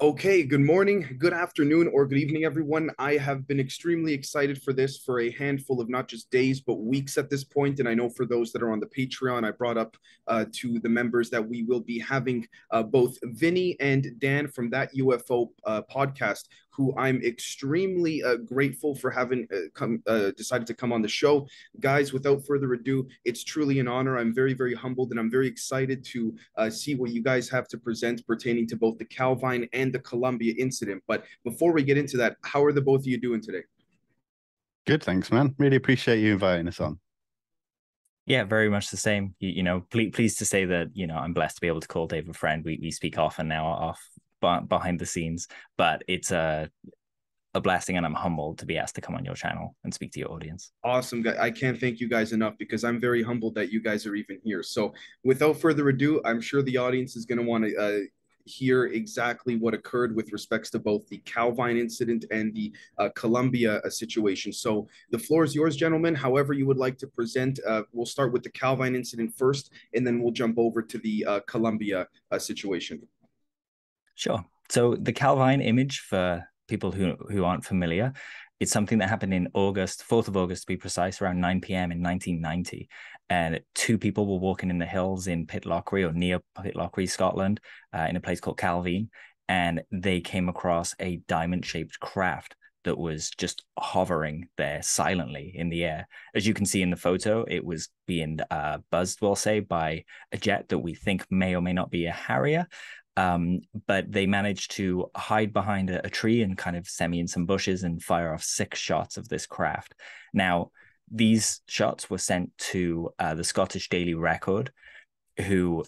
Okay, good morning, good afternoon, or good evening, everyone. I have been extremely excited for this for a handful of not just days, but weeks at this point. And I know for those that are on the Patreon, I brought up to the members that we will be having both Vinny and Dan from that UFO podcast, who I'm extremely grateful for having decided to come on the show. Guys, without further ado, it's truly an honor. I'm very, very humbled and I'm very excited to see what you guys have to present pertaining to both the Calvine and the Colombia incident. But before we get into that, how are the both of you doing today? Good, thanks, man. Really appreciate you inviting us on. Yeah, very much the same. Pleased to say that I'm blessed to be able to call Dave a friend. We speak often now behind the scenes, but it's a blessing, and I'm humbled to be asked to come on your channel and speak to your audience. Awesome. I can't thank you guys enough because I'm very humbled that you guys are even here. So, without further ado, I'm sure the audience is going to want to hear exactly what occurred with respects to both the Calvine incident and the Colombia situation. So, the floor is yours, gentlemen. However, you would like to present. We'll start with the Calvine incident first, and then we'll jump over to the Colombia situation. Sure. So, the Calvine image, for people who aren't familiar, it's something that happened in August, 4th of August to be precise, around 9 p.m. in 1990. And two people were walking in the hills in Pitlochry, or near Pitlochry, Scotland, in a place called Calvine. And they came across a diamond-shaped craft that was just hovering there silently in the air. As you can see in the photo, it was being buzzed, we'll say, by a jet that we think may or may not be a Harrier. But they managed to hide behind a tree and kind of semi in some bushes and fire off 6 shots of this craft. Now, these shots were sent to the Scottish Daily Record, who,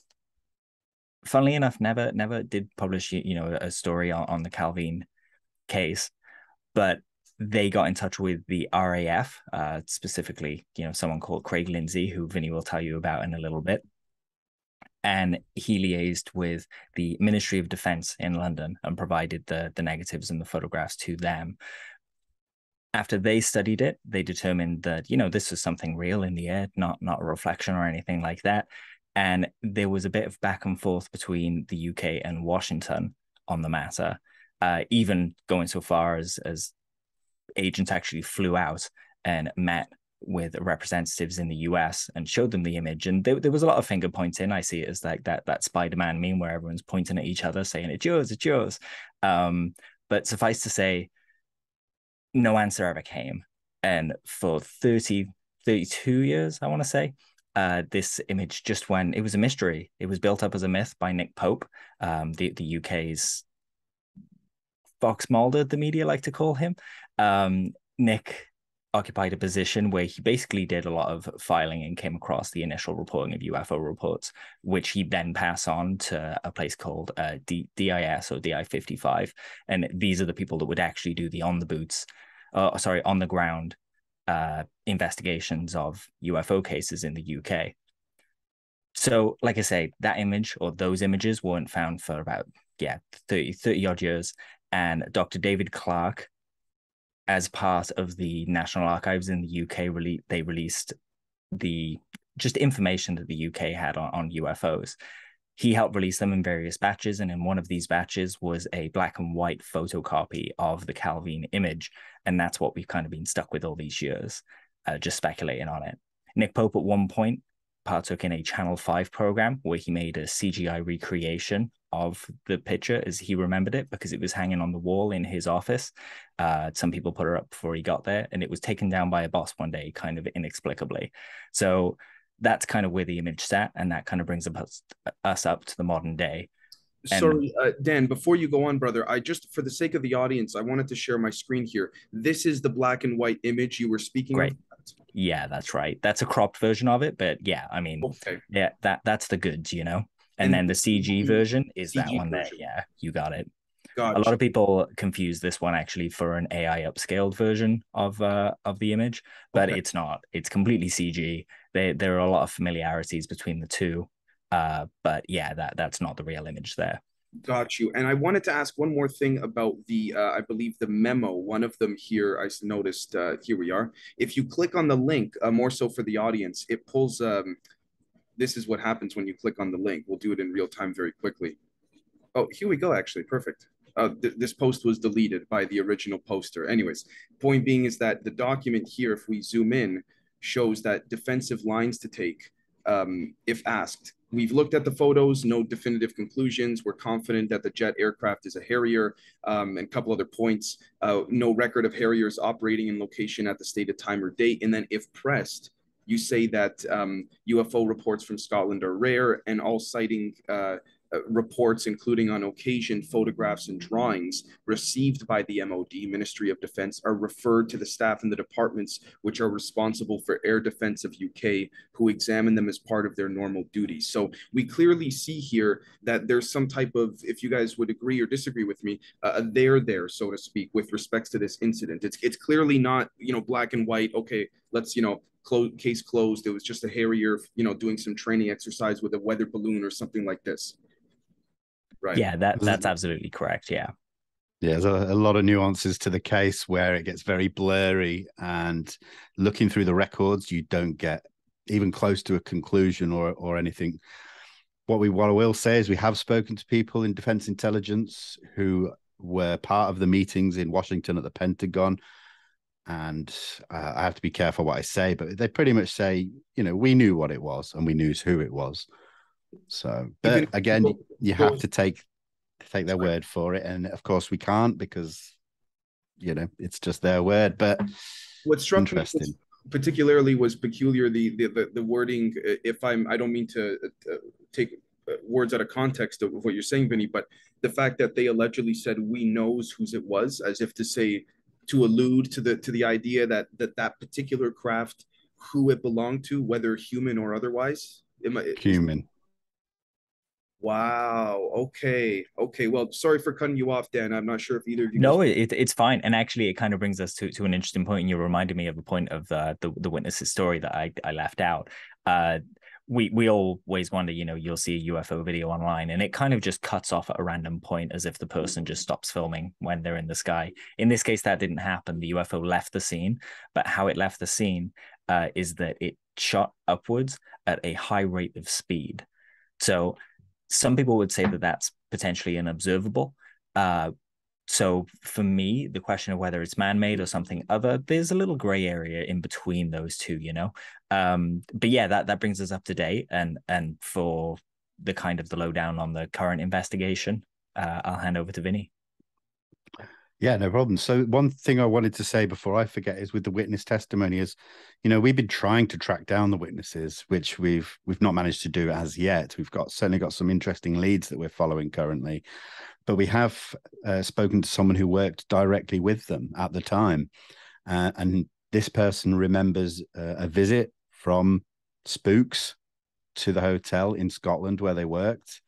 funnily enough, never did publish a story on the Calvine case, but they got in touch with the RAF, specifically, someone called Craig Lindsay, who Vinny will tell you about in a little bit. And he liaised with the Ministry of Defense in London and provided the negatives and the photographs to them. After they studied it, they determined that, this was something real in the air, not a reflection or anything like that. And there was a bit of back and forth between the UK and Washington on the matter, even going so far as agents actually flew out and met with representatives in the US and showed them the image. And there was a lot of finger pointing. I see it as like that Spider-Man meme where everyone's pointing at each other saying, it's yours, it's yours. But suffice to say, no answer ever came. And for 32 years, I want to say, this image just went, it was a mystery. It was built up as a myth by Nick Pope, the UK's Fox Mulder, the media like to call him. Nick occupied a position where he basically did a lot of filing and came across the initial reporting of UFO reports, which he then passed on to a place called DIS or DI-55. And these are the people that would actually do the on the ground investigations of UFO cases in the UK. So, like I say, that image or those images weren't found for about 30 odd years. And Dr. David Clarke, as part of the National Archives in the UK, they released the just information that the UK had on UFOs. He helped release them in various batches, and in one of these batches was a black and white photocopy of the Calvine image, and that's what we've kind of been stuck with all these years, just speculating on it. Nick Pope at one point partook in a Channel 5 program where he made a CGI recreation of the picture as he remembered it, because it was hanging on the wall in his office. Some people put it up before he got there, and it was taken down by a boss one day, kind of inexplicably. So that's kind of where the image sat, and that kind of brings us up to the modern day. Sorry, Dan, before you go on, brother, I just, for the sake of the audience, I wanted to share my screen here. This is the black and white image you were speaking Great. of? Yeah, that's right. That's a cropped version of it, but yeah, I mean, okay. Yeah, that's the goods, And then the CG version is CG that one version. there. Yeah, you got it. A lot Gotcha. of people confuse this one actually for an AI upscaled version of the image, but Okay. it's not. It's completely CG. There are a lot of familiarities between the two, but yeah, that's not the real image there. Got you. And I wanted to ask one more thing about the, I believe the memo. One of them here, I noticed, here we are. If you click on the link, more so for the audience, it pulls, this is what happens when you click on the link. We'll do it in real time very quickly. Oh, here we go, actually. Perfect. This post was deleted by the original poster. Anyways, point being is that the document here, if we zoom in, shows that defensive lines to take if asked. We've looked at the photos, no definitive conclusions. We're confident that the jet aircraft is a Harrier, and a couple other points. No record of Harriers operating in location at the stated time or date. And then if pressed, you say that UFO reports from Scotland are rare, and all citing reports, including on occasion photographs and drawings received by the MOD, Ministry of Defense, are referred to the staff in the departments which are responsible for air defense of UK, who examine them as part of their normal duties. So we clearly see here that there's some type of, if you guys would agree or disagree with me, there, so to speak, with respects to this incident. It's clearly not, black and white. Okay, let's, case closed. It was just a Harrier, doing some training exercise with a weather balloon or something like this. Right. Yeah, that's absolutely correct. Yeah. Yeah, there's a lot of nuances to the case where it gets very blurry, and looking through the records, you don't get even close to a conclusion or anything. What I will say is we have spoken to people in defense intelligence who were part of the meetings in Washington at the Pentagon. And I have to be careful what I say, but they pretty much say, we knew what it was and we knew who it was. So, but again, you have to take their word for it, and of course we can't, because it's just their word. But what struck me particularly was peculiar the wording. I don't mean to take words out of context of what you're saying, Vinny, but the fact that they allegedly said we knows whose it was, as if to say, to allude to the idea that particular craft, who it belonged to, whether human or otherwise. Human. Wow. Okay. Well, sorry for cutting you off, Dan. I'm not sure if either of you. No, it's fine. And actually, it kind of brings us to an interesting point. And you reminded me of a point of the witness's story that I left out. We always wonder, you'll see a UFO video online and it kind of just cuts off at a random point as if the person just stops filming when they're in the sky. In this case, that didn't happen. The UFO left the scene, but how it left the scene is that it shot upwards at a high rate of speed. So some people would say that that's potentially unobservable. So for me, the question of whether it's man-made or something other, there's a little gray area in between those two, But yeah, that brings us up to date. And for the kind of the lowdown on the current investigation, I'll hand over to Vinny. Yeah, no problem. So one thing I wanted to say before I forget is with the witness testimony is, we've been trying to track down the witnesses, which we've not managed to do as yet. We've certainly got some interesting leads that we're following currently, but we have spoken to someone who worked directly with them at the time. And this person remembers a visit from spooks to the hotel in Scotland where they worked.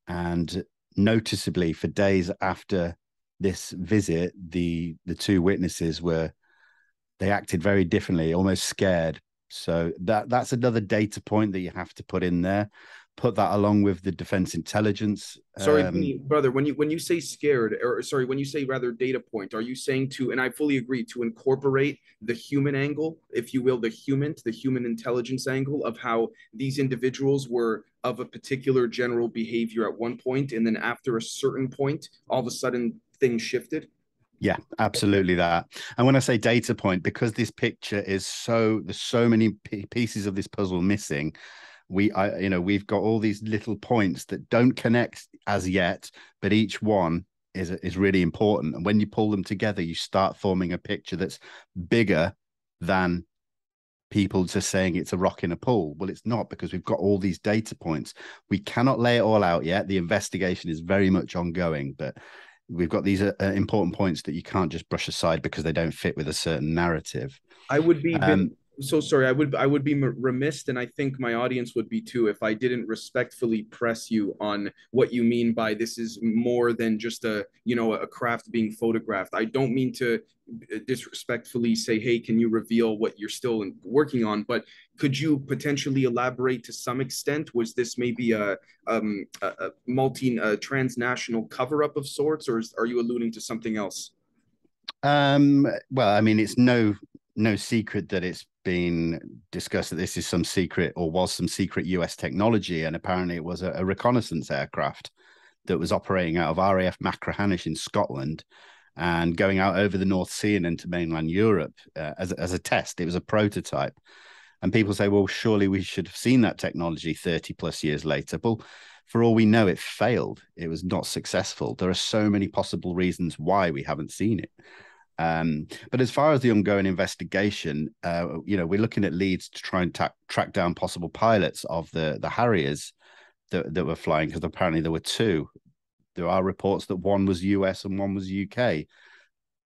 And noticeably for days after this visit, the two witnesses they acted very differently, almost scared. So that's another data point that you have to put in there. Put that along with the defense intelligence. Sorry, brother, when you say scared, or sorry, when you say rather data point, are you saying and I fully agree, to incorporate the human angle, if you will, the human intelligence angle of how these individuals were of a particular general behavior at one point, and then after a certain point, all of a sudden things shifted? Yeah, absolutely that. And when I say data point, because this picture is there's so many pieces of this puzzle missing, we've got all these little points that don't connect as yet, but each one is really important. And when you pull them together, you start forming a picture that's bigger than people just saying it's a rock in a pool. Well, it's not, because we've got all these data points. We cannot lay it all out yet. The investigation is very much ongoing, but we've got these important points that you can't just brush aside because they don't fit with a certain narrative. I would be so sorry. I would be remiss, and I think my audience would be too, if I didn't respectfully press you on what you mean by this is more than just a craft being photographed. I don't mean to disrespectfully say, hey, can you reveal what you're still working on? But could you potentially elaborate to some extent? Was this maybe a transnational cover-up of sorts, or are you alluding to something else? Well, I mean, it's no secret that it's been discussed that this is some secret, or was some secret US technology, and apparently it was a reconnaissance aircraft that was operating out of RAF Machrihanish in Scotland and going out over the North Sea and into mainland Europe as a test. It was a prototype. And people say, well, surely we should have seen that technology 30 plus years later. Well, for all we know, it failed. It was not successful. There are so many possible reasons why we haven't seen it. But as far as the ongoing investigation, we're looking at leads to try and track down possible pilots of the Harriers that were flying, because apparently there were two. There are reports that one was US and one was UK.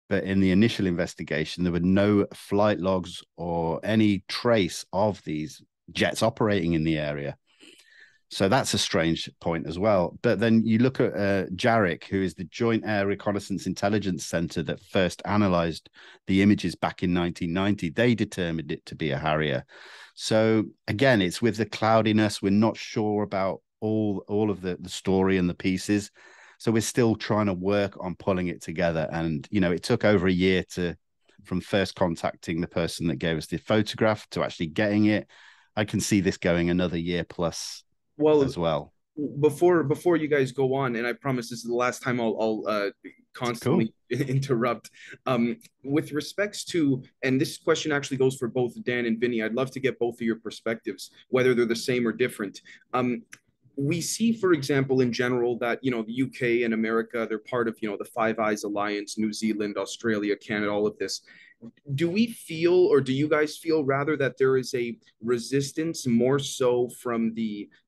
But in the initial investigation, there were no flight logs or any trace of these jets operating in the area. So that's a strange point as well. But then you look at JARIC, who is the Joint Air Reconnaissance Intelligence Center that first analyzed the images back in 1990. They determined it to be a Harrier. So again, it's with the cloudiness. We're not sure about all of the story and the pieces. So we're still trying to work on pulling it together. And, it took over a year from first contacting the person that gave us the photograph to actually getting it. I can see this going another year plus as well. Before you guys go on, and I promise this is the last time I'll constantly interrupt. With respects to, and this question actually goes for both Dan and Vinny, I'd love to get both of your perspectives, whether they're the same or different. We see, for example, in general that, the UK and America, they're part of, the Five Eyes Alliance, New Zealand, Australia, Canada, all of this. Do we feel, or do you guys feel rather, that there is a resistance more so from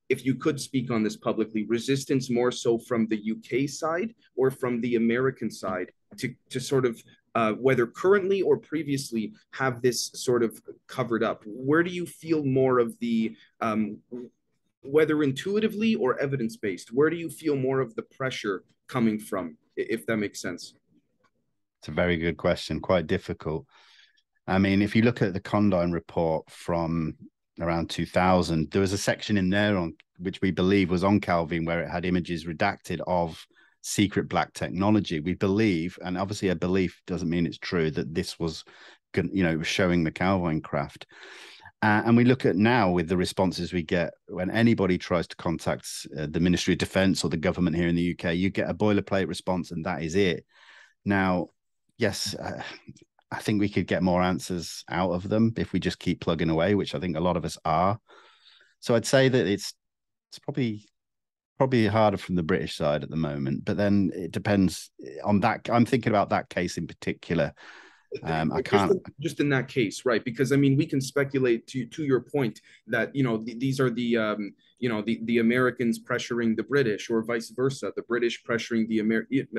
if you could speak on this publicly, resistance more so from the UK side or from the American side to sort of, whether currently or previously, have this sort of covered up? Where do you feel more of the, whether intuitively or evidence-based, where do you feel more of the pressure coming from, if that makes sense? It's a very good question, quite difficult. I mean, if you look at the Condign report from around 2000, there was a section in there on which we believe was on Calvine, where it had images redacted of secret black technology. We believe, and obviously a belief doesn't mean it's true, that this was, it was showing the Calvine craft. And we look at now with the responses we get when anybody tries to contact the Ministry of Defence or the government here in the UK, you get a boilerplate response and that is it. Now, yes, I think we could get more answers out of them if we just keep plugging away, which I think a lot of us are. So I'd say that it's probably harder from the British side at the moment, but then it depends on that. I'm thinking about that case in particular. I can't just in that case, right? Because I mean, we can speculate to your point that these are the the Americans pressuring the British, or vice versa, the British pressuring the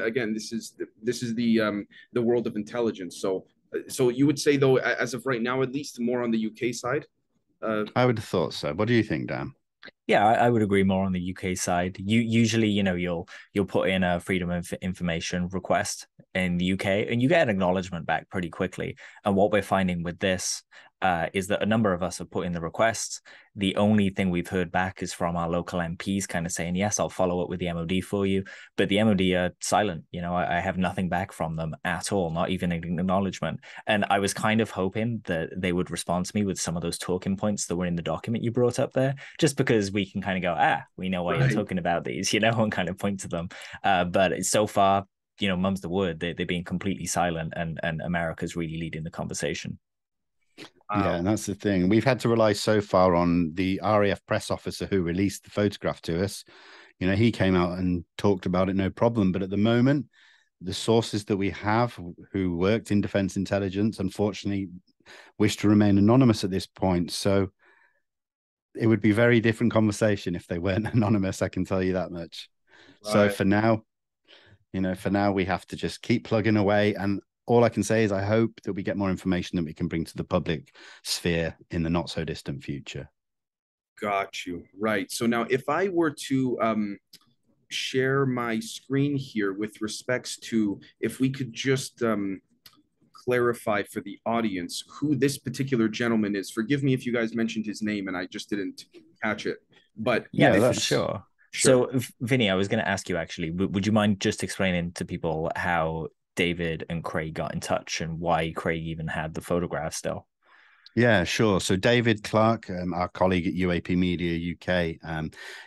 Again, this is the world of intelligence. So you would say, though, as of right now, at least, more on the UK side. I would have thought so. What do you think, Dan? Yeah, I would agree more on the UK side. You usually, you'll put in a freedom of information request in the UK, and you get an acknowledgement back pretty quickly. And what we're finding with this is that a number of us have put in the requests. The only thing we've heard back is from our local MPs kind of saying, yes, I'll follow up with the MOD for you. But the MOD are silent. I have nothing back from them at all, not even an acknowledgement. And I was kind of hoping that they would respond to me with some of those talking points that were in the document you brought up there, just because we can kind of go, we know why you're talking about these, and kind of point to them. But so far, mum's the word, they're being completely silent, and America's really leading the conversation. Yeah, and that's the thing. We've had to rely so far on the RAF press officer who released the photograph to us. He came out and talked about it, no problem. But at the moment, the sources that we have who worked in defense intelligence, unfortunately, wish to remain anonymous at this point. So it would be a very different conversation if they weren't anonymous, I can tell you that much. Right. So for now, we have to just keep plugging away. And all I can say is I hope that we get more information that we can bring to the public sphere in the not so distant future. Got you. Right. So now if I were to share my screen here with respects to, if we could just clarify for the audience who this particular gentleman is. Forgive me if you guys mentioned his name and I just didn't catch it. But yeah, that's sure. So Vinny, I was going to ask you actually, would you mind just explaining to people how David and Craig got in touch and why Craig even had the photograph still? Yeah, sure. So David Clark, our colleague at UAP Media UK,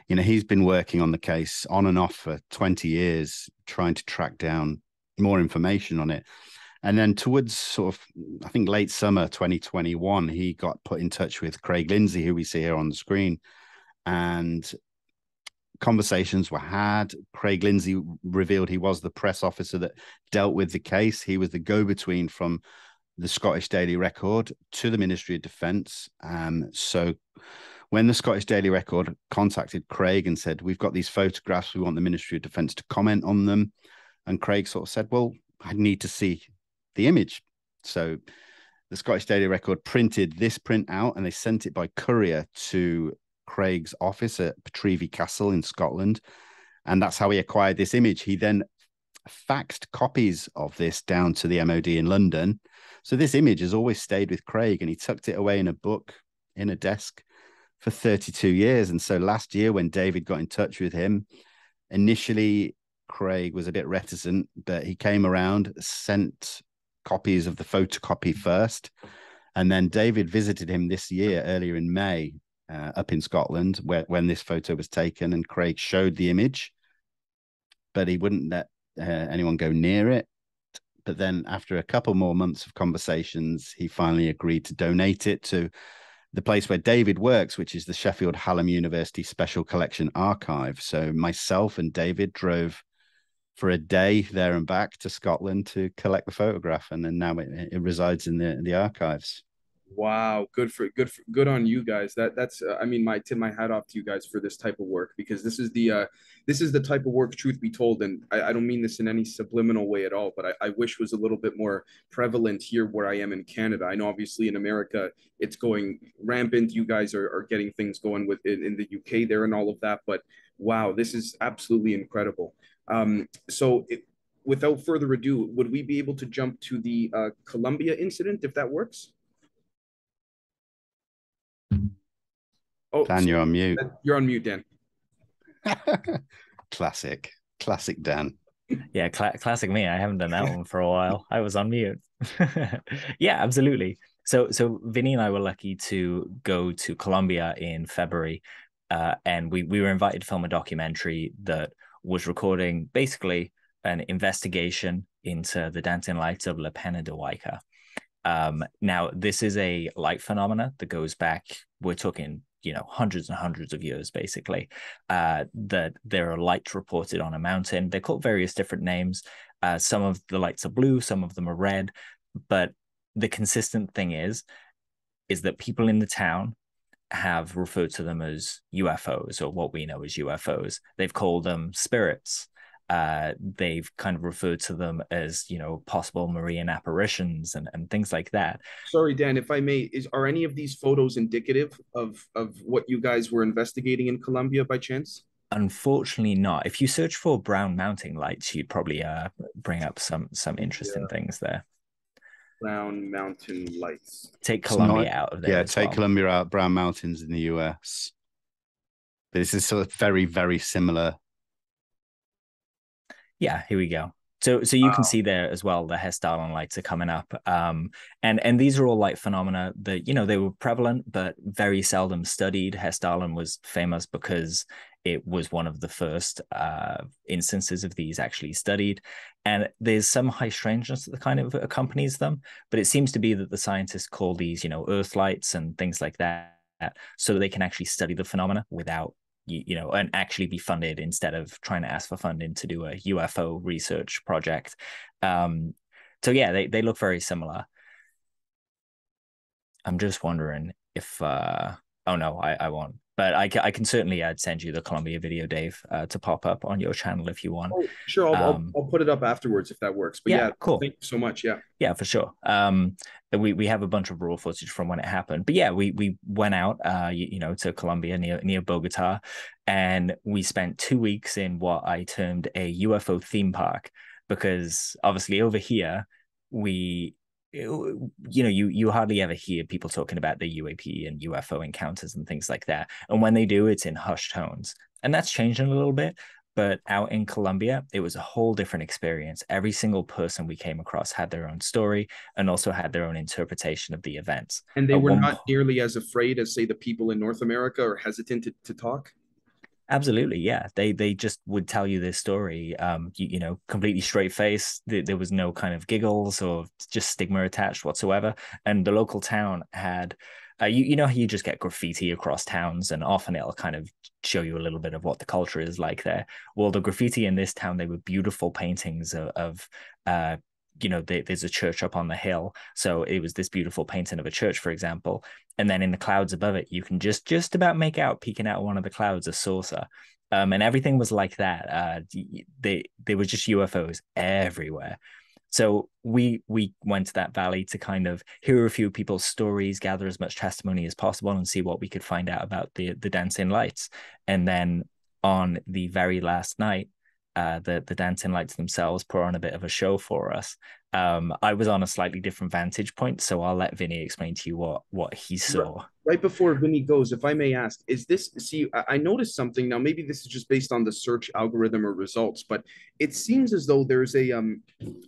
he's been working on the case on and off for 20 years, trying to track down more information on it. And then towards sort of, I think, late summer 2021, he got put in touch with Craig Lindsay, who we see here on the screen. And conversations were had. Craig Lindsay revealed he was the press officer that dealt with the case. He was the go-between from the Scottish Daily Record to the Ministry of Defence. So when the Scottish Daily Record contacted Craig and said, we've got these photographs, we want the Ministry of Defence to comment on them. And Craig sort of said, well, I need to see the image. So the Scottish Daily Record printed this print out and they sent it by courier to Craig's office at Petrevey Castle in Scotland. And that's how he acquired this image. He then faxed copies of this down to the MOD in London. So this image has always stayed with Craig, and he tucked it away in a book in a desk for 32 years. And so last year when David got in touch with him, initially Craig was a bit reticent, but he came around, sent copies of the photocopy first. And then David visited him this year, earlier in May, up in Scotland, when this photo was taken, and Craig showed the image, but he wouldn't let anyone go near it. But then after a couple more months of conversations, he finally agreed to donate it to the place where David works, which is the Sheffield Hallam University Special Collection Archive. So myself and David drove for a day there and back to Scotland to collect the photograph, and then now it resides in the archives. Wow, good on you guys. That's I mean, tip my hat off to you guys for this type of work, because this is the type of work, truth be told, and I don't mean this in any subliminal way at all, but I wish was a little bit more prevalent here where I am in Canada. I know obviously in America it's going rampant. You guys are getting things going with in the UK there and all of that, but wow, this is absolutely incredible. Without further ado, would we be able to jump to the Colombia incident, if that works? Oh, Dan, you're on mute. You're on mute, Dan. Classic Dan. Yeah, classic me. I haven't done that one for a while. I was on mute. Yeah, absolutely. So Vinny and I were lucky to go to Colombia in February, and we were invited to film a documentary that was recording basically an investigation into the dancing lights of La Pena de Huayca. Now, this is a light phenomena that goes back, we're talking, hundreds and hundreds of years, basically, that there are lights reported on a mountain. They're called various different names. Some of the lights are blue, some of them are red, but the consistent thing is that people in the town have referred to them as UFOs, or what we know as UFOs. They've called them spirits. They've kind of referred to them as, possible marine apparitions and things like that. Sorry, Dan, if I may, are any of these photos indicative of what you guys were investigating in Colombia by chance? Unfortunately not. If you search for brown mounting lights, you'd probably bring up some interesting things there. Brown mountain lights. Take Colombia out of there. Yeah, take Colombia out, brown mountains in the US. But this is sort of very, very similar. Yeah, here we go. So you can see there as well, the Hessdalen lights are coming up. And these are all light phenomena that, they were prevalent, but very seldom studied. Hessdalen was famous because it was one of the first instances of these actually studied. And there's some high strangeness that kind of accompanies them, but it seems to be that the scientists call these, earth lights and things like that, so that they can actually study the phenomena without and actually be funded instead of trying to ask for funding to do a UFO research project. So yeah, they look very similar. I'm just wondering if, oh no, I won't. But I can certainly send you the Colombia video, Dave, to pop up on your channel if you want. Oh, sure, I'll put it up afterwards if that works. But yeah, cool. Thank you so much. Yeah, for sure. We have a bunch of raw footage from when it happened. But yeah, we went out, to Colombia near Bogota, and we spent 2 weeks in what I termed a UFO theme park, because obviously over here you hardly ever hear people talking about the UAP and UFO encounters and things like that. And when they do, it's in hushed tones. And that's changing a little bit. But out in Colombia, it was a whole different experience. Every single person we came across had their own story and also had their own interpretation of the events. And they At were one not nearly as afraid as, say, the people in North America, or hesitant to talk? Absolutely, yeah. They just would tell you this story, you know, completely straight face. There was no kind of giggles or just stigma attached whatsoever. And the local town had, you know, how you just get graffiti across towns, and often it'll kind of show you a little bit of what the culture is like there. Well, the graffiti in this town, they were beautiful paintings of you know, there's a church up on the hill, so it was this beautiful painting of a church, for example, and then in the clouds above it, you can just about make out, peeking out of one of the clouds, a saucer. And everything was like that. They were just UFOs everywhere. So we went to that valley to kind of hear a few people's stories, gather as much testimony as possible, and see what we could find out about the dancing lights. And then on the very last night, the dancing lights themselves put on a bit of a show for us. I was on a slightly different vantage point, so I'll let Vinny explain to you what he saw. Right before Vinny goes, if I may ask, is this, see, I noticed something now, maybe this is just based on the search algorithm or results, but it seems as though there's a,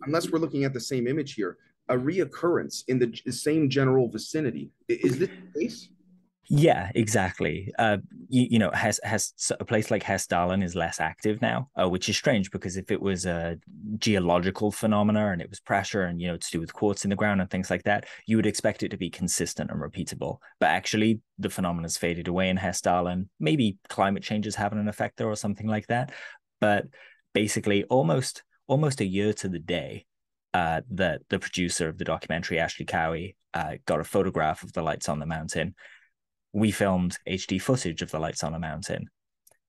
unless we're looking at the same image here, a reoccurrence in the same general vicinity. Is this the case? Yeah, exactly. You know, has a place like Hessdalen is less active now, which is strange because if it was a geological phenomena and it was pressure and, you know, to do with quartz in the ground and things like that, you would expect it to be consistent and repeatable. But actually, the phenomena's faded away in Hessdalen. Maybe climate change is having an effect there or something like that. But basically, almost a year to the day, that the producer of the documentary, Ashley Cowie, got a photograph of the lights on the mountain. We filmed HD footage of the lights on a mountain.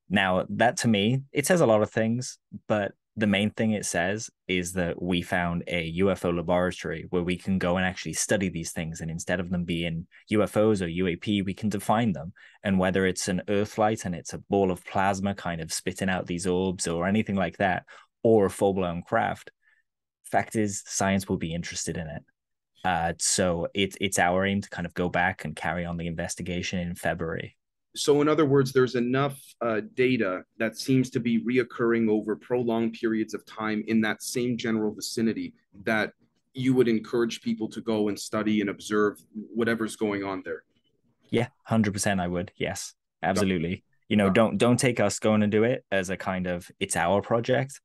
Now, that to me, it says a lot of things, but the main thing it says is that we found a UFO laboratory where we can go and actually study these things. And instead of them being UFOs or UAP, we can define them. And whether it's an Earth light and it's a ball of plasma kind of spitting out these orbs or anything like that, or a full-blown craft, fact is, science will be interested in it. So it's our aim to kind of go back and carry on the investigation in February. So in other words, there's enough data that seems to be reoccurring over prolonged periods of time in that same general vicinity that you would encourage people to go and study and observe whatever's going on there. Yeah, 100% I would. Yes, absolutely. You know, don't take us going to do it as a kind of, it's our project.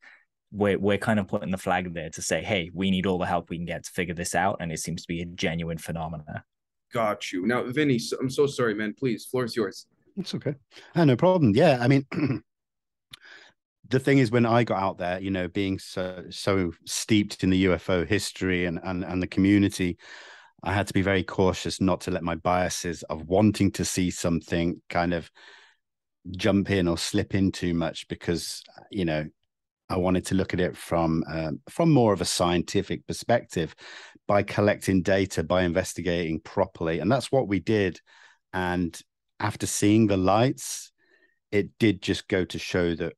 We're kind of putting the flag there to say, hey, we need all the help we can get to figure this out. And it seems to be a genuine phenomena. Got you. Now, Vinny, I'm so sorry, man. Please, floor is yours. It's okay. No problem. Yeah, I mean, the thing is, when I got out there, you know, being so steeped in the UFO history and the community, I had to be very cautious not to let my biases of wanting to see something kind of jump in or slip in too much, because, you know, I wanted to look at it from more of a scientific perspective, by collecting data, by investigating properly. And that's what we did. And after seeing the lights, it did just go to show that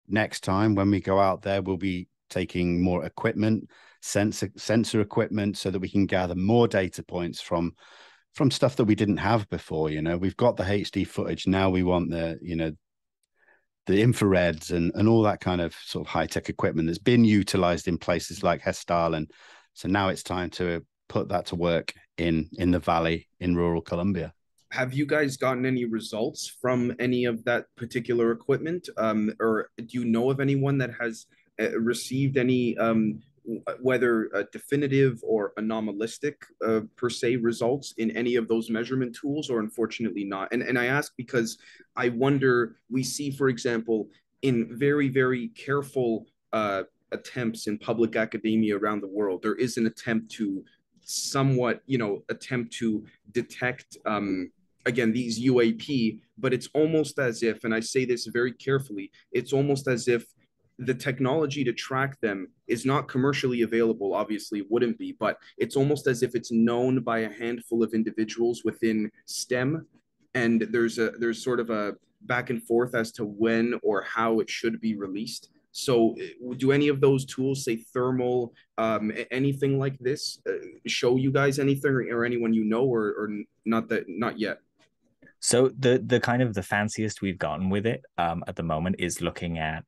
next time when we go out there, we'll be taking more equipment, sensor equipment, so that we can gather more data points from stuff that we didn't have before. You know, we've got the HD footage. Now we want the, you know, the infrareds and all that kind of sort of high-tech equipment that's been utilized in places like Hessdalen. So now it's time to put that to work in the valley in rural Colombia. Have you guys gotten any results from any of that particular equipment? Or do you know of anyone that has received any, whether definitive or anomalistic per se results in any of those measurement tools, or unfortunately not? And I ask because I wonder, we see, for example, in very, very careful attempts in public academia around the world, there is an attempt to somewhat, you know, attempt to detect again, these UAP, but it's almost as if, and I say this very carefully, it's almost as if the technology to track them is not commercially available. Obviously, it wouldn't be, but it's almost as if it's known by a handful of individuals within STEM, and there's sort of a back and forth as to when or how it should be released. So, do any of those tools, say thermal, anything like this, show you guys anything, or anyone you know, or not yet? So the kind of the fanciest we've gotten with it at the moment is looking at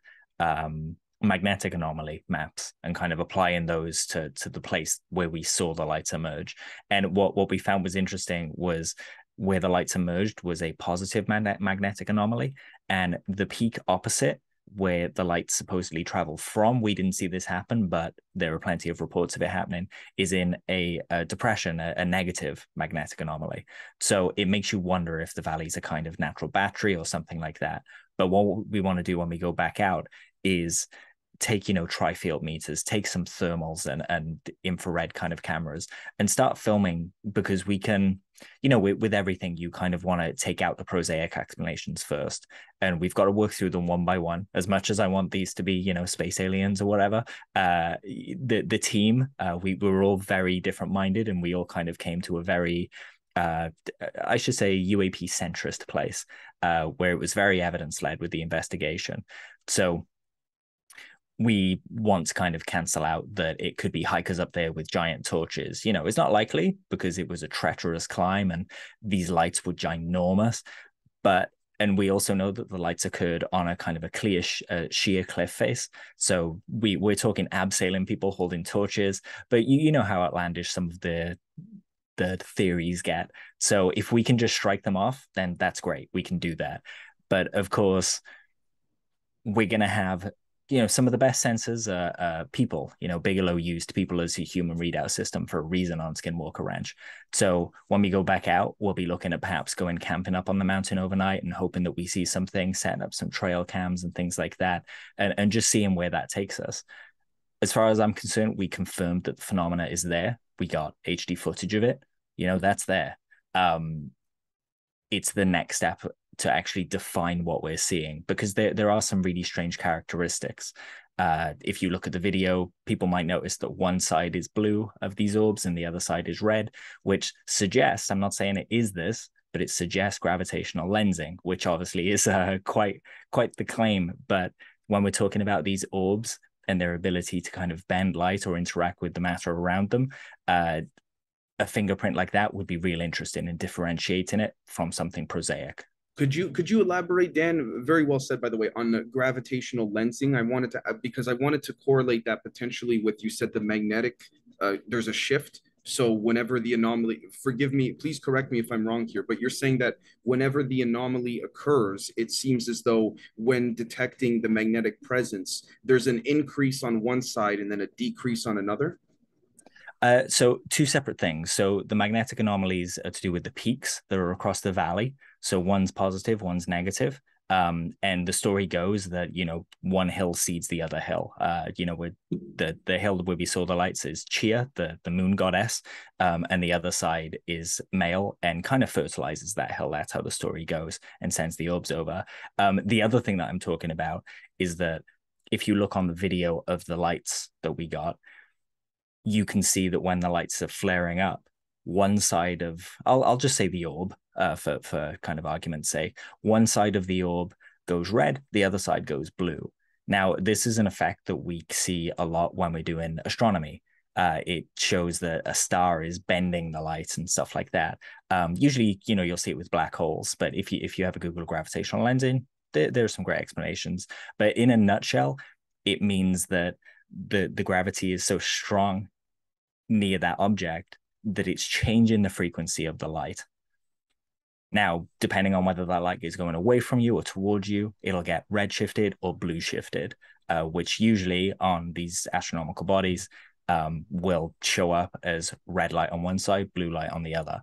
magnetic anomaly maps and kind of applying those to the place where we saw the lights emerge. And what we found was interesting was where the lights emerged was a positive magnetic anomaly, and the peak opposite, where the lights supposedly travel from, we didn't see this happen, but there are plenty of reports of it happening, is in a depression, a negative magnetic anomaly. So it makes you wonder if the valley's a kind of natural battery or something like that. But what we want to do when we go back out is take, tri-field meters, take some thermals and infrared kind of cameras and start filming, because we can, with everything, you kind of want to take out the prosaic explanations first. And we've got to work through them one by one. As much as I want these to be, space aliens or whatever, the team, we were all very different minded, and we all kind of came to a very, I should say, UAP centrist place, where it was very evidence led with the investigation. So we want to kind of cancel out that it could be hikers up there with giant torches. It's not likely, because it was a treacherous climb and these lights were ginormous. And we also know that the lights occurred on a kind of a clear sheer cliff face. So we're talking abseiling people holding torches, but you know how outlandish some of the theories get. So if we can just strike them off, then that's great. We can do that. But of course, we're going to have some of the best sensors are people. Bigelow used people as a human readout system for a reason on Skinwalker Ranch. So when we go back out, we'll be looking at perhaps going camping up on the mountain overnight and hoping that we see something, setting up some trail cams and things like that, and just seeing where that takes us. As far as I'm concerned, we confirmed that the phenomena is there. We got HD footage of it. That's there. It's the next step to actually define what we're seeing, because there are some really strange characteristics. If you look at the video, people might notice that one side is blue of these orbs and the other side is red, which suggests, I'm not saying it is this, but it suggests gravitational lensing, which obviously is quite the claim. But when we're talking about these orbs and their ability to kind of bend light or interact with the matter around them, a fingerprint like that would be real interesting in differentiating it from something prosaic. Could you elaborate, Dan? Very well said, by the way, on the gravitational lensing. Because I wanted to correlate that potentially with, you said, the magnetic, there's a shift. So whenever the anomaly, forgive me, please correct me if I'm wrong here, but you're saying that whenever the anomaly occurs, it seems as though when detecting the magnetic presence, there's an increase on one side and then a decrease on another? So two separate things. So the magnetic anomalies are to do with the peaks that are across the valley. So one's positive, one's negative. And the story goes that, one hill seeds the other hill. With the hill where we saw the lights is Chia, the moon goddess, and the other side is male and kind of fertilizes that hill. That's how the story goes, and sends the orbs over. The other thing that I'm talking about is that if you look on the video of the lights that we got, you can see that when the lights are flaring up, one side of, I'll just say the orb, for kind of argument's sake, one side of the orb goes red, the other side goes blue. Now, this is an effect that we see a lot when we're doing astronomy. It shows that a star is bending the light and stuff like that. Usually, you'll see it with black holes, but if you have a Google gravitational lensing, there's some great explanations. But in a nutshell, it means that the gravity is so strong near that object that it's changing the frequency of the light. Now, depending on whether that light is going away from you or towards you, it'll get red shifted or blue shifted, which usually on these astronomical bodies will show up as red light on one side, blue light on the other.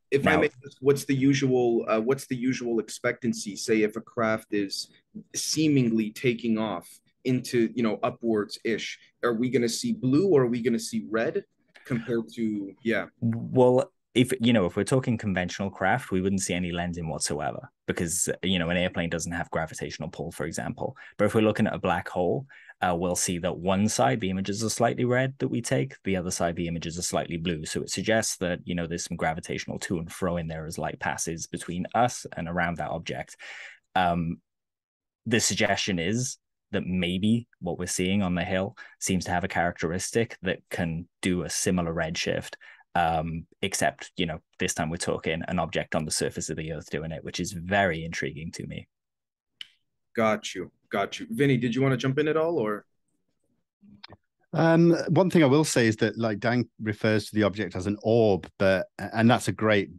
If I may, what's the usual expectancy? Say if a craft is seemingly taking off into, upwards ish, are we going to see blue or are we going to see red compared to, yeah? Well, if we're talking conventional craft, we wouldn't see any lensing whatsoever, because an airplane doesn't have gravitational pull, for example. But if we're looking at a black hole, we'll see that one side the images are slightly red that we take, the other side the images are slightly blue. So it suggests that there's some gravitational to and fro in there as light passes between us and around that object. The suggestion is that maybe what we're seeing on the hill seems to have a characteristic that can do a similar redshift, except, this time we're talking an object on the surface of the Earth doing it, which is very intriguing to me. Got you. Got you. Vinny, did you want to jump in at all, or? One thing I will say is that like Dan refers to the object as an orb, but and that's a great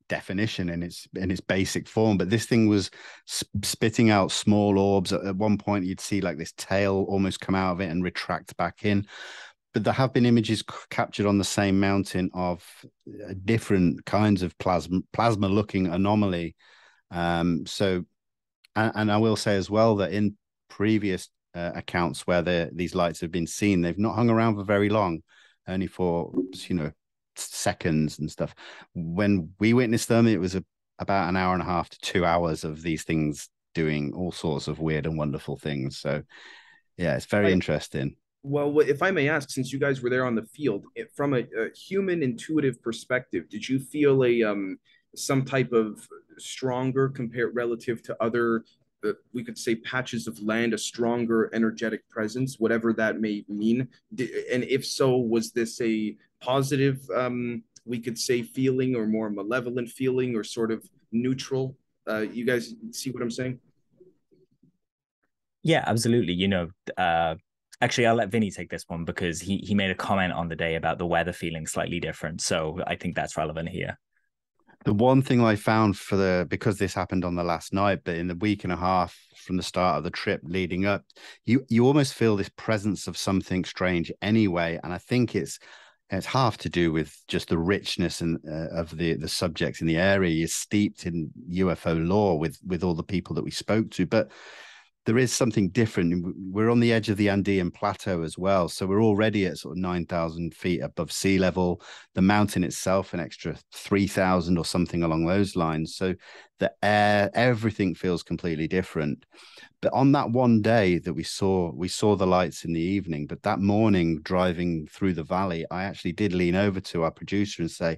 definition in its basic form. But this thing was spitting out small orbs. At one point, you'd see like this tail almost come out of it and retract back in. But there have been images captured on the same mountain of different kinds of plasma looking anomaly. So, and I will say as well that in previous accounts where these lights have been seen, they've not hung around for very long, only for seconds and stuff. When we witnessed them, it was about an hour and a half to 2 hours of these things doing all sorts of weird and wonderful things. So yeah, it's very interesting. Well, if I may ask, since you guys were there on the field, from a human intuitive perspective, did you feel a some type of stronger compared relative to other, we could say patches of land, a stronger energetic presence, whatever that may mean? And if so, was this a positive, we could say feeling, or more malevolent feeling, or sort of neutral? You guys see what I'm saying? Yeah, absolutely. Actually, I'll let Vinny take this one because he made a comment on the day about the weather feeling slightly different. So I think that's relevant here. The one thing I found because this happened on the last night, but in the week and a half from the start of the trip leading up, you almost feel this presence of something strange anyway. And I think it's half to do with just the richness of the subjects in the area. You're steeped in UFO lore with all the people that we spoke to, but there is something different. We're on the edge of the Andean plateau as well. So we're already at sort of 9,000 feet above sea level. The mountain itself, an extra 3,000 or something along those lines. So the air, everything feels completely different. But on that one day that we saw the lights in the evening, but that morning driving through the valley, I actually did lean over to our producer and say,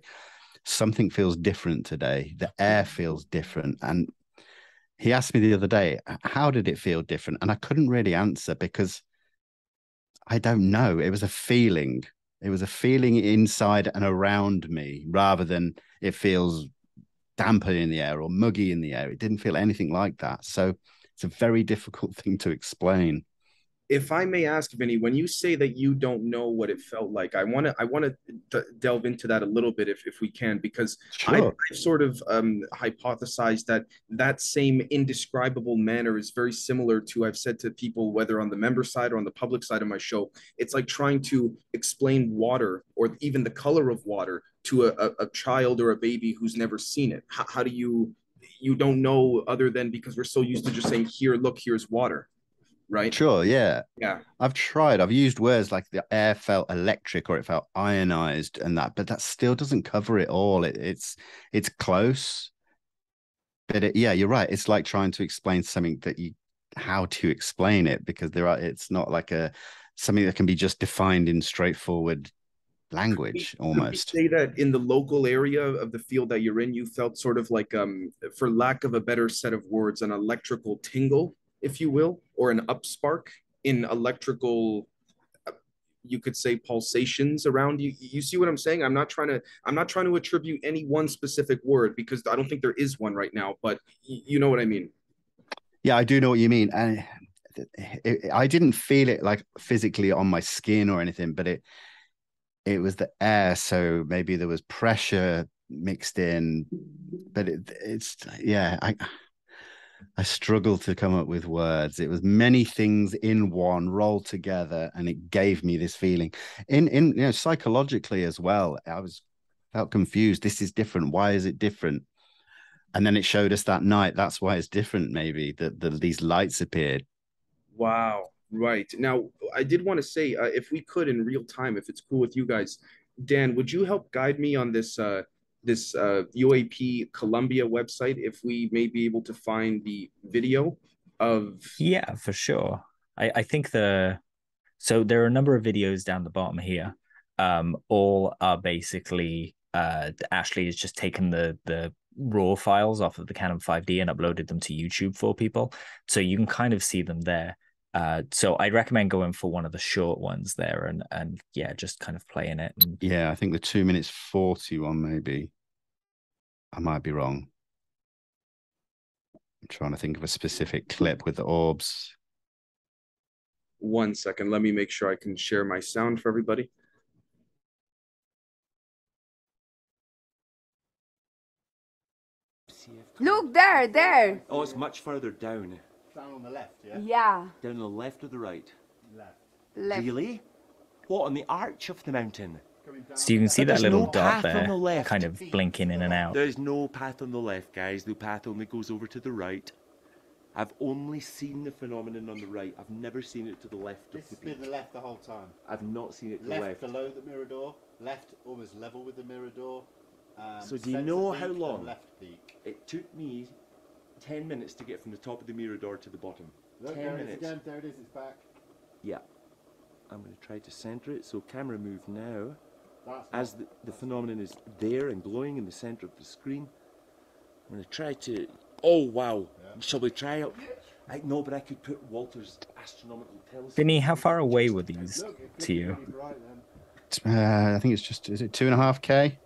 something feels different today. The air feels different. And he asked me the other day, how did it feel different? And I couldn't really answer because I don't know. It was a feeling. It was a feeling inside and around me rather than it feels damper in the air or muggy in the air. It didn't feel anything like that. So it's a very difficult thing to explain. If I may ask, Vinny, when you say that you don't know what it felt like, I want to delve into that a little bit if we can, because Sure. I've sort of hypothesized that that same indescribable manner is very similar to, I've said to people, whether on the member side or on the public side of my show, it's like trying to explain water or even the color of water to a child or a baby who's never seen it. How do you don't know other than because we're so used to just saying, here, look, here's water, right? Sure, yeah. Yeah. I've tried. I've used words like the air felt electric or it felt ionized and that, but that still doesn't cover it all. It's close, but yeah, you're right. It's like trying to explain something that how to explain it because it's not like something that can be just defined in straightforward language Could we almost. say that in the local area of the field that you're in, you felt sort of like, for lack of a better set of words, an electrical tingle, if you will, or an upspark in electrical, uh, you could say pulsations around you. You see what I'm saying? I'm not trying to attribute any one specific word because I don't think there is one right now, but you know what I mean. Yeah, I do know what you mean. And I didn't feel it like physically on my skin or anything, but it was the air, so maybe there was pressure mixed in. But it's yeah, I struggle to come up with words. It was many things in one rolled together, and it gave me this feeling. In psychologically as well, felt confused. This is different. Why is it different? And then it showed us that night. That's why it's different. Maybe that these lights appeared. Wow. Right. Now, I did want to say, if we could in real time, if it's cool with you guys, Dan, would you help guide me on this UAP Colombia website if we may be able to find the video of? Yeah, for sure. I think so there are a number of videos down the bottom here. All are basically Ashley has just taken the raw files off of the Canon 5D and uploaded them to YouTube for people. So you can kind of see them there. So I'd recommend going for one of the short ones there and yeah, just kind of playing it. And Yeah, I think the 2 minutes 40 one, maybe. I might be wrong. I'm trying to think of a specific clip with the orbs. 1 second. Let me make sure I can share my sound for everybody. Look there, there. Oh, it's much further down. Down on the left, yeah? Yeah. Down on the left or the right? Left. Left. Really? What, on the arch of the mountain? So you can see But that there's little no dot path on there, the left. kind of blinking in and out. There's no path on the left, guys. The path only goes over to the right. I've only seen the phenomenon on the right. I've never seen it to the left of the peak. the left the whole time. I've not seen it to the left. Below the mirador, left almost level with the mirador. So do you know how long Left peak. it took me 10 minutes to get from the top of the mirador to the bottom? 10 minutes. There it is, it's back. Yeah. I'm going to try to center it. So camera move now. As the phenomenon is there and glowing in the center of the screen. I'm going to try to... Oh, wow. Yeah. Shall we try it? No, but I could put Walter's astronomical telescope... Vinny, how far away were these to you? I think it's just, is it 2.5K?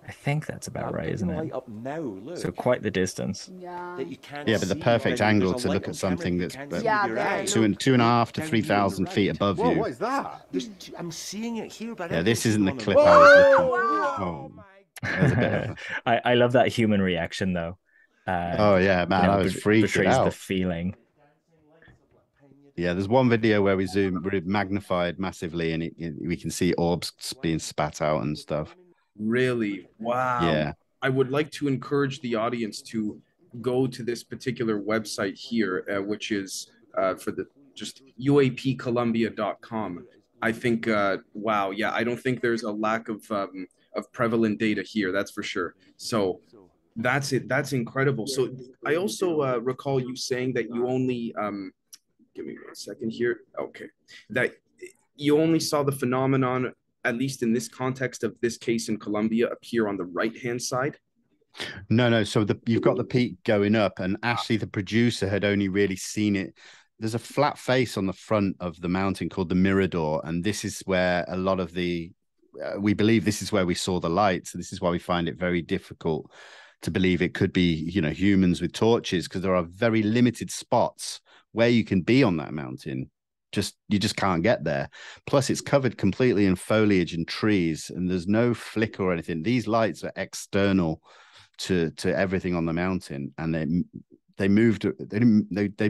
I think that's about right, isn't it? Up now, look. So quite the distance. Yeah. That you can't Yeah, but the see. perfect There's angle a to light look on at something camera that's you can't but see Yeah, with your there, eyes. look. 2.5 to Down 3,000 here on the feet right. above Whoa, you. what is that? I'm seeing it here, but Yeah, this isn't the clip Whoa! I was looking Wow. Oh, there's a bit of I love that human reaction though. Oh yeah, man, I was freaking betrays the out. feeling. Yeah, there's one video where we magnified massively, and we can see orbs being spat out and stuff. Really? Wow. Yeah. I would like to encourage the audience to go to this particular website here, which is for the just uapcolombia.com. I think, wow, yeah, I don't think there's a lack of prevalent data here, that's for sure. So that's it. That's incredible. So I also recall you saying that you only, give me 1 second here. Okay. That you only saw the phenomenon, at least in this context of this case in Colombia, appear on the right-hand side. No. So you've got the peak going up, and Ashley, the producer, had only really seen it. There's a flat face on the front of the mountain called the Mirador, and this is where a lot of the we believe this is where we saw the lights. So this is why we find it very difficult to believe it could be, humans with torches, because there are very limited spots where you can be on that mountain. You just can't get there. Plus, it's covered completely in foliage and trees, and there's no flicker or anything. These lights are external to everything on the mountain, and they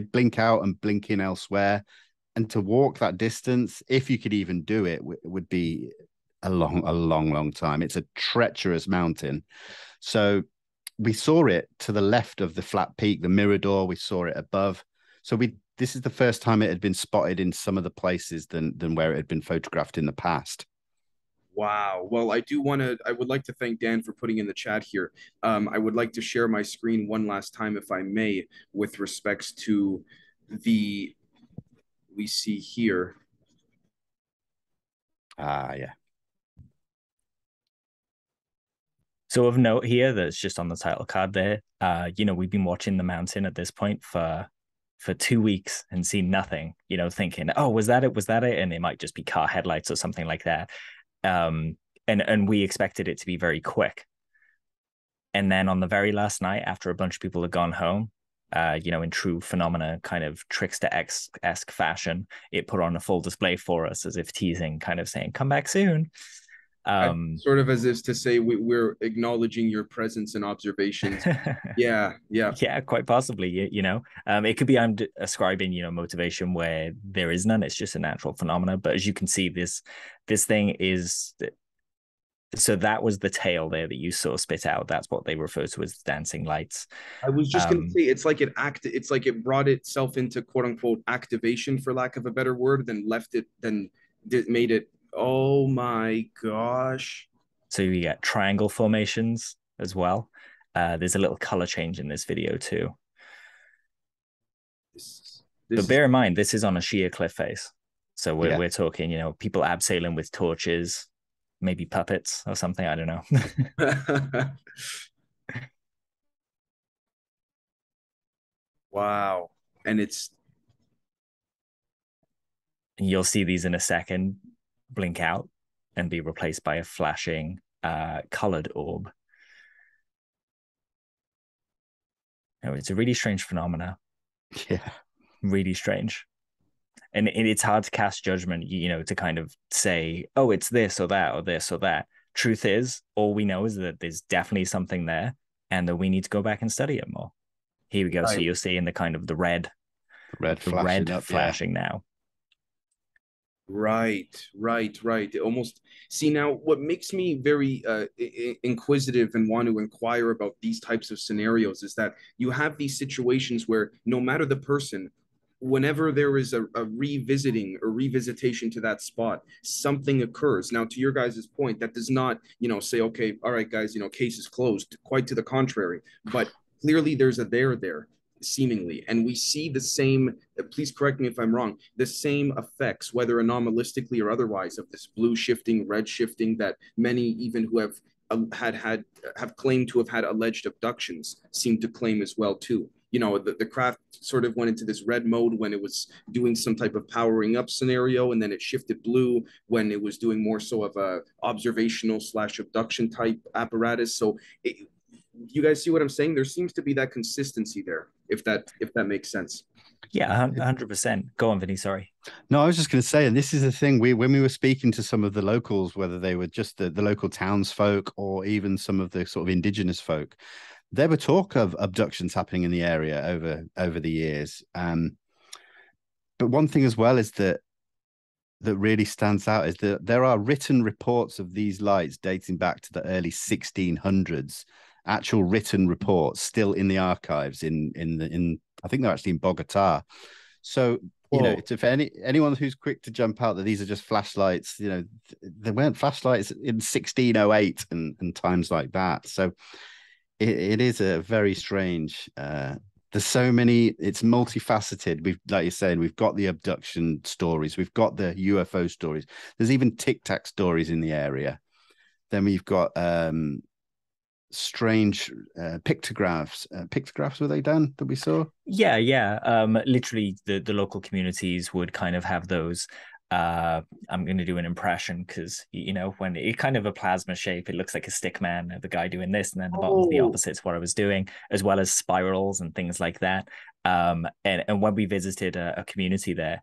blink out and blink in elsewhere. And to walk that distance, if you could even do it, would be a long time. It's a treacherous mountain. So we saw it to the left of the flat peak, the Mirador. We saw it above. So this is the first time it had been spotted in some of the places than where it had been photographed in the past. Wow. Well, I would like to thank Dan for putting in the chat here. I would like to share my screen one last time, if I may, with respects to we see here. Yeah. So of note here, that's just on the title card there. We've been watching the mountain at this point for 2 weeks and seen nothing, thinking, oh, was that it? Was that it? And it might just be car headlights or something like that. And we expected it to be very quick. And then on the very last night, after a bunch of people had gone home, in true phenomena kind of trickster-esque fashion, it put on a full display for us as if teasing, kind of saying, come back soon. Sort of as if to say we're acknowledging your presence and observations. Yeah. Quite possibly. It could be I'm ascribing motivation where there is none. It's just a natural phenomena. But as you can see, this thing is. So that was the tail there that you saw spit out. That's what they refer to as dancing lights. I was just going to say, it's like it brought itself into quote unquote activation, for lack of a better word, then made it. Oh my gosh. So you get triangle formations as well. There's a little color change in this video too. But bear in mind, this is on a sheer cliff face. So we're talking, people abseiling with torches, maybe puppets or something. I don't know. Wow. And you'll see these in a second blink out and be replaced by a flashing colored orb. It's a really strange phenomena. Yeah. Really strange. And it's hard to cast judgment, to kind of say, oh, it's this or that or this or that. Truth is, all we know is that there's definitely something there and that we need to go back and study it more. Here we go. Right. So you're seeing the kind of the red flashing now. Right. Almost see now what makes me very inquisitive and want to inquire about these types of scenarios is that you have these situations where no matter the person, whenever there is a revisiting or revisitation to that spot, something occurs. Now, to your guys' point, that does not, say, okay, all right, guys, case is closed. Quite to the contrary. But clearly there's a there, seemingly. And we see the same, please correct me if I'm wrong, the same effects, whether anomalistically or otherwise, of this blue shifting, red shifting that many even who have have claimed to have had alleged abductions seem to claim as well too. The craft sort of went into this red mode when it was doing some type of powering up scenario, and then it shifted blue when it was doing more so of a observational / abduction type apparatus. So you guys see what I'm saying? There seems to be that consistency there, if that makes sense. Yeah, 100%. Go on, Vinny. Sorry. No, I was just going to say, and this is the thing, when we were speaking to some of the locals, whether they were just the local townsfolk or even some of the sort of indigenous folk, there were talk of abductions happening in the area over the years. But one thing as well is that really stands out is that there are written reports of these lights dating back to the early 1600s. Actual written reports still in the archives in I think they're actually in Bogota. So if anyone who's quick to jump out that these are just flashlights, there weren't flashlights in 1608 and times like that. So it is a very strange. There's so many. It's multifaceted. Like you're saying, we've got the abduction stories, we've got the UFO stories. There's even Tic Tac stories in the area. Then we've got strange pictographs. Pictographs, were they, Dan, that we saw? Yeah. Literally the local communities would kind of have those. I'm going to do an impression because, when it kind of a plasma shape, it looks like a stick man, the guy doing this, and then the bottom's the opposite is what I was doing, as well as spirals and things like that. And when we visited a community there,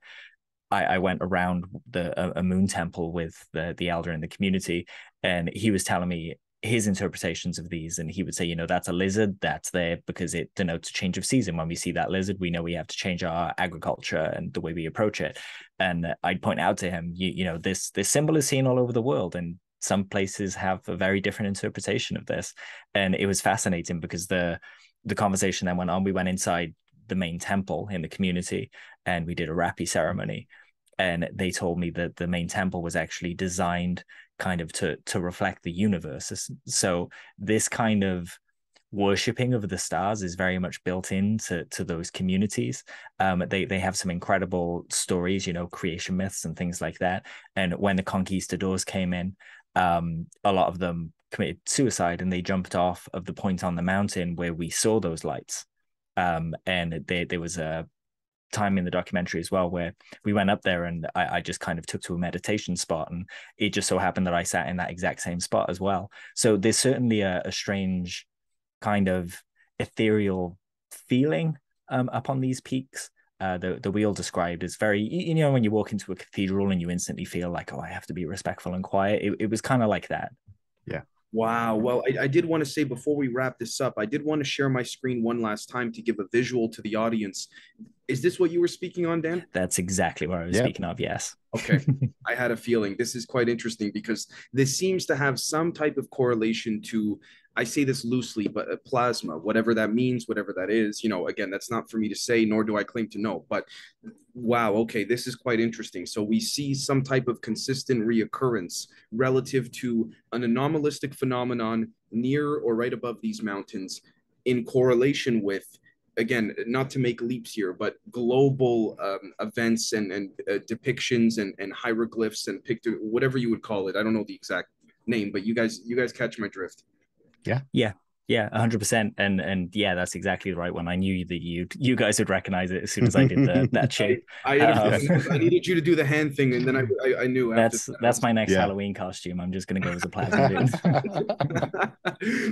I went around a moon temple with the elder in the community, and he was telling me his interpretations of these, and he would say, that's a lizard that's there because it denotes a change of season. When we see that lizard, we know we have to change our agriculture and the way we approach it. And I'd point out to him, this symbol is seen all over the world, and some places have a very different interpretation of this. And it was fascinating because the conversation then went on. We went inside the main temple in the community and we did a rapi ceremony, and they told me that the main temple was actually designed kind of to reflect the universe. So this kind of worshipping of the stars is very much built into those communities. They have some incredible stories, creation myths and things like that. And when the conquistadors came in, a lot of them committed suicide and they jumped off of the point on the mountain where we saw those lights. And there was a time in the documentary as well where we went up there and I just kind of took to a meditation spot, and it just so happened that I sat in that exact same spot as well. So there's certainly a strange kind of ethereal feeling upon these peaks. The wheel described is very, when you walk into a cathedral and you instantly feel like, oh, I have to be respectful and quiet. It was kind of like that. Yeah. Wow. Well, I did want to say before we wrap this up, I did want to share my screen one last time to give a visual to the audience. Is this what you were speaking on, Dan? That's exactly what I was speaking of, yes. Okay. I had a feeling. This is quite interesting because this seems to have some type of correlation to, I say this loosely, but plasma, whatever that means, whatever that is, again, that's not for me to say, nor do I claim to know, but wow, okay, this is quite interesting. So we see some type of consistent reoccurrence relative to an anomalistic phenomenon near or right above these mountains in correlation with, again, not to make leaps here, but global events and depictions and hieroglyphs and picture, whatever you would call it. I don't know the exact name, but you guys catch my drift. Yeah. Yeah. Yeah, 100%. And yeah, that's exactly the right one. I knew that you guys would recognize it as soon as I did that shape. I needed you to do the hand thing, and then I knew after that's my next Yeah. Halloween costume. I'm just gonna go as a plasma dude.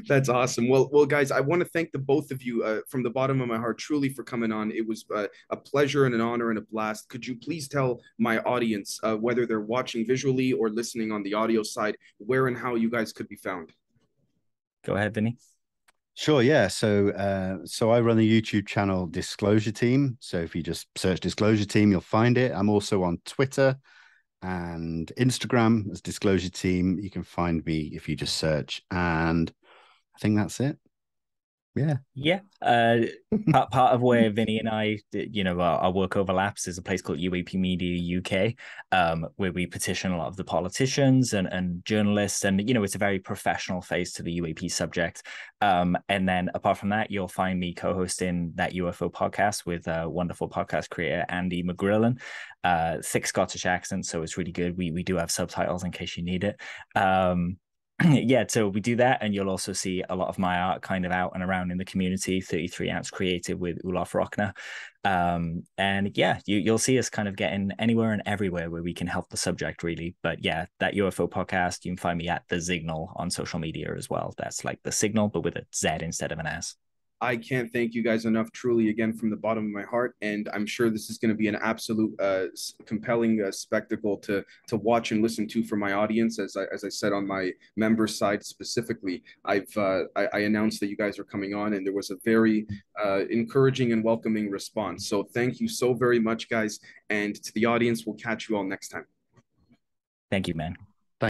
That's awesome. Well, guys, I want to thank the both of you from the bottom of my heart, truly, for coming on. It was a pleasure and an honor and a blast. Could you please tell my audience, whether they're watching visually or listening on the audio side, where and how you guys could be found? Go ahead, Vinny. Sure, yeah. So I run the YouTube channel Disclosure Team. So if you just search Disclosure Team, you'll find it. I'm also on Twitter and Instagram as Disclosure Team. You can find me if you just search. And I think that's it. Yeah. Part of where Vinny and I, our work overlaps is a place called UAP Media UK, where we petition a lot of the politicians and journalists, and it's a very professional face to the UAP subject. And then apart from that, you'll find me co-hosting that UFO podcast with a wonderful podcast creator Andy McGrillen, thick Scottish accent, so it's really good. We do have subtitles in case you need it. Yeah, so we do that, and you'll also see a lot of my art kind of out and around in the community. 33 Ounce Creative with Olaf Rockner, and yeah, you'll see us kind of getting anywhere and everywhere where we can help the subject, really. But yeah, that UFO podcast, you can find me at The Signal on social media as well. That's like The Signal, but with a Z instead of an S. I can't thank you guys enough, truly, again, from the bottom of my heart. And I'm sure this is going to be an absolute compelling spectacle to watch and listen to for my audience. As I said, on my member side specifically, I announced that you guys are coming on, and there was a very encouraging and welcoming response. So thank you so very much, guys. And to the audience, we'll catch you all next time. Thank you, man.